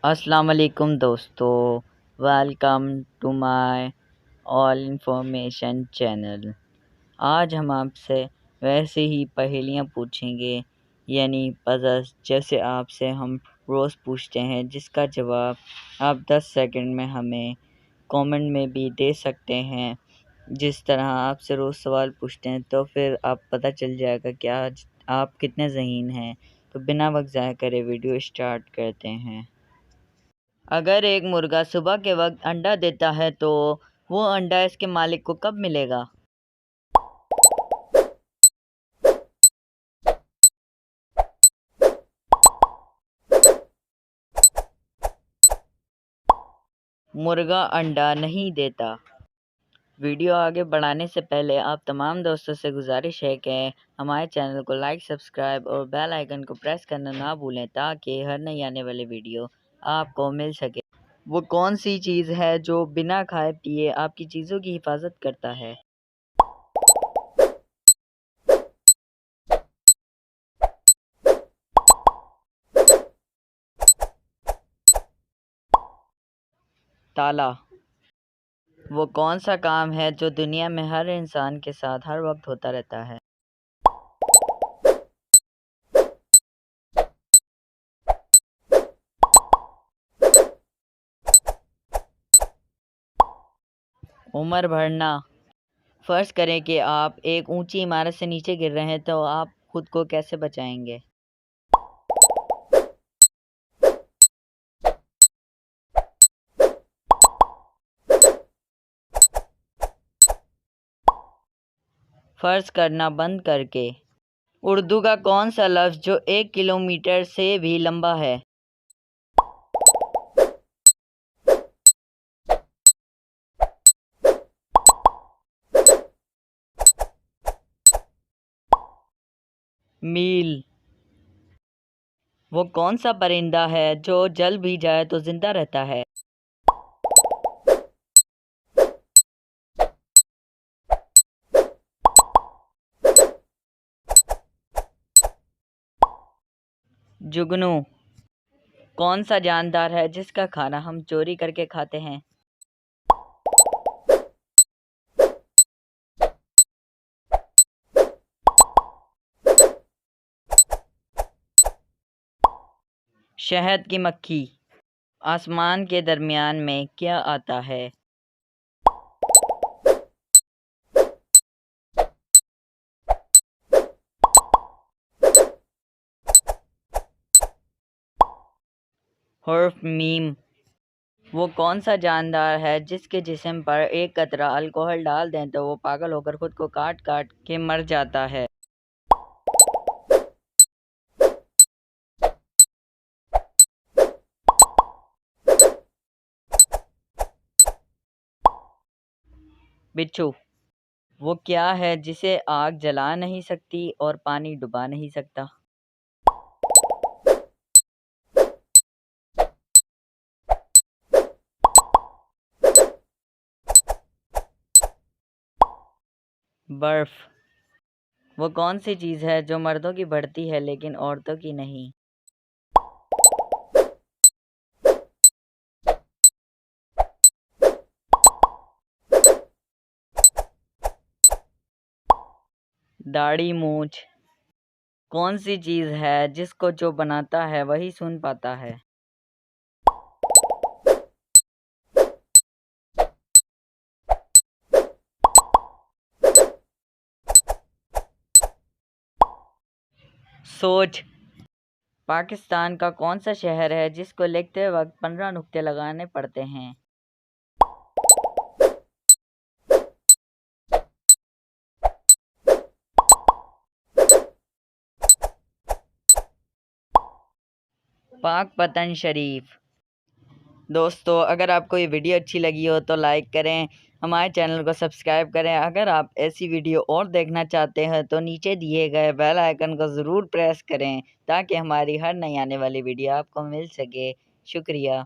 السلام علیکم دوستو، welcome to my all information channel. آج ہم آپ سے ویسے ہی پہیلیاں پوچھیں گے، یعنی پزلز، جیسے آپ سے ہم روز پوچھتے ہیں، جس کا جواب آپ 10 سیکنڈ میں ہمیں کامنٹ میں بھی دے سکتے ہیں۔ جس طرح آپ سے روز سوال پوچھتے ہیں تو پھر آپ پتہ چل جائے گا کہ آج آپ کتنے ذہین ہیں۔ تو بنا وقت ضائع کرے ویڈیو اسٹارٹ کرتے ہیں۔ اگر ایک مرغا صبح کے وقت انڈا دیتا ہے تو وہ انڈا اس کے مالک کو کب ملے گا؟ مرغا انڈا نہیں دیتا۔ ویڈیو آگے بڑھانے سے پہلے آپ تمام دوستوں سے گزارش ہے کہ ہمارے چینل کو لائک، سبسکرائب اور بیل آئیکن کو پریس کرنا نہ بھولیں تاکہ ہر نئی آنے والی ویڈیو آپ کو مل سکے۔ وہ کون سی چیز ہے جو بنا کھائے پیے آپ کی چیزوں کی حفاظت کرتا ہے؟ تالا۔ وہ کون سا کام ہے جو دنیا میں ہر انسان کے ساتھ ہر وقت ہوتا رہتا ہے؟ عمر بڑھنا۔ فرض کریں کہ آپ ایک اونچی عمارت سے نیچے گر رہے ہیں تو آپ خود کو کیسے بچائیں گے؟ فرض کرنا بند کر کے۔ اردو کا کون سا لفظ جو 1 کلومیٹر سے بھی لمبا ہے؟ میل۔ وہ کون سا پرندہ ہے جو جل بھی جائے تو زندہ رہتا ہے؟ جگنو۔ کون سا جاندار ہے جس کا کھانا ہم چوری کر کے کھاتے ہیں؟ شہد کی مکھی۔ آسمان کے درمیان میں کیا آتا ہے؟ حرف میم۔ وہ کون سا جاندار ہے جس کے جسم پر ایک قطرہ الکوہل ڈال دیں تو وہ پاگل ہو کر خود کو کاٹ کاٹ کے مر جاتا ہے؟ بچھو۔ وہ کیا ہے جسے آگ جلا نہیں سکتی اور پانی ڈبا نہیں سکتا؟ برف۔ وہ کون سی چیز ہے جو مردوں کی بڑھتی ہے لیکن عورتوں کی نہیں؟ داڑھی مونچھ۔ کون سی چیز ہے جس کو جو بناتا ہے وہی سن پاتا ہے؟ سوچ۔ پاکستان کا کون سا شہر ہے جس کو لکھتے وقت 15 نقطے لگانے پڑتے ہیں؟ پاک پتن شریف۔ دوستو، اگر آپ کو یہ ویڈیو اچھی لگی ہو تو لائک کریں، ہمارے چینل کو سبسکرائب کریں۔ اگر آپ ایسی ویڈیو اور دیکھنا چاہتے ہیں تو نیچے دیے گئے بیل آئیکن کو ضرور پریس کریں تاکہ ہماری ہر نئی آنے والی ویڈیو آپ کو مل سکے۔ شکریہ۔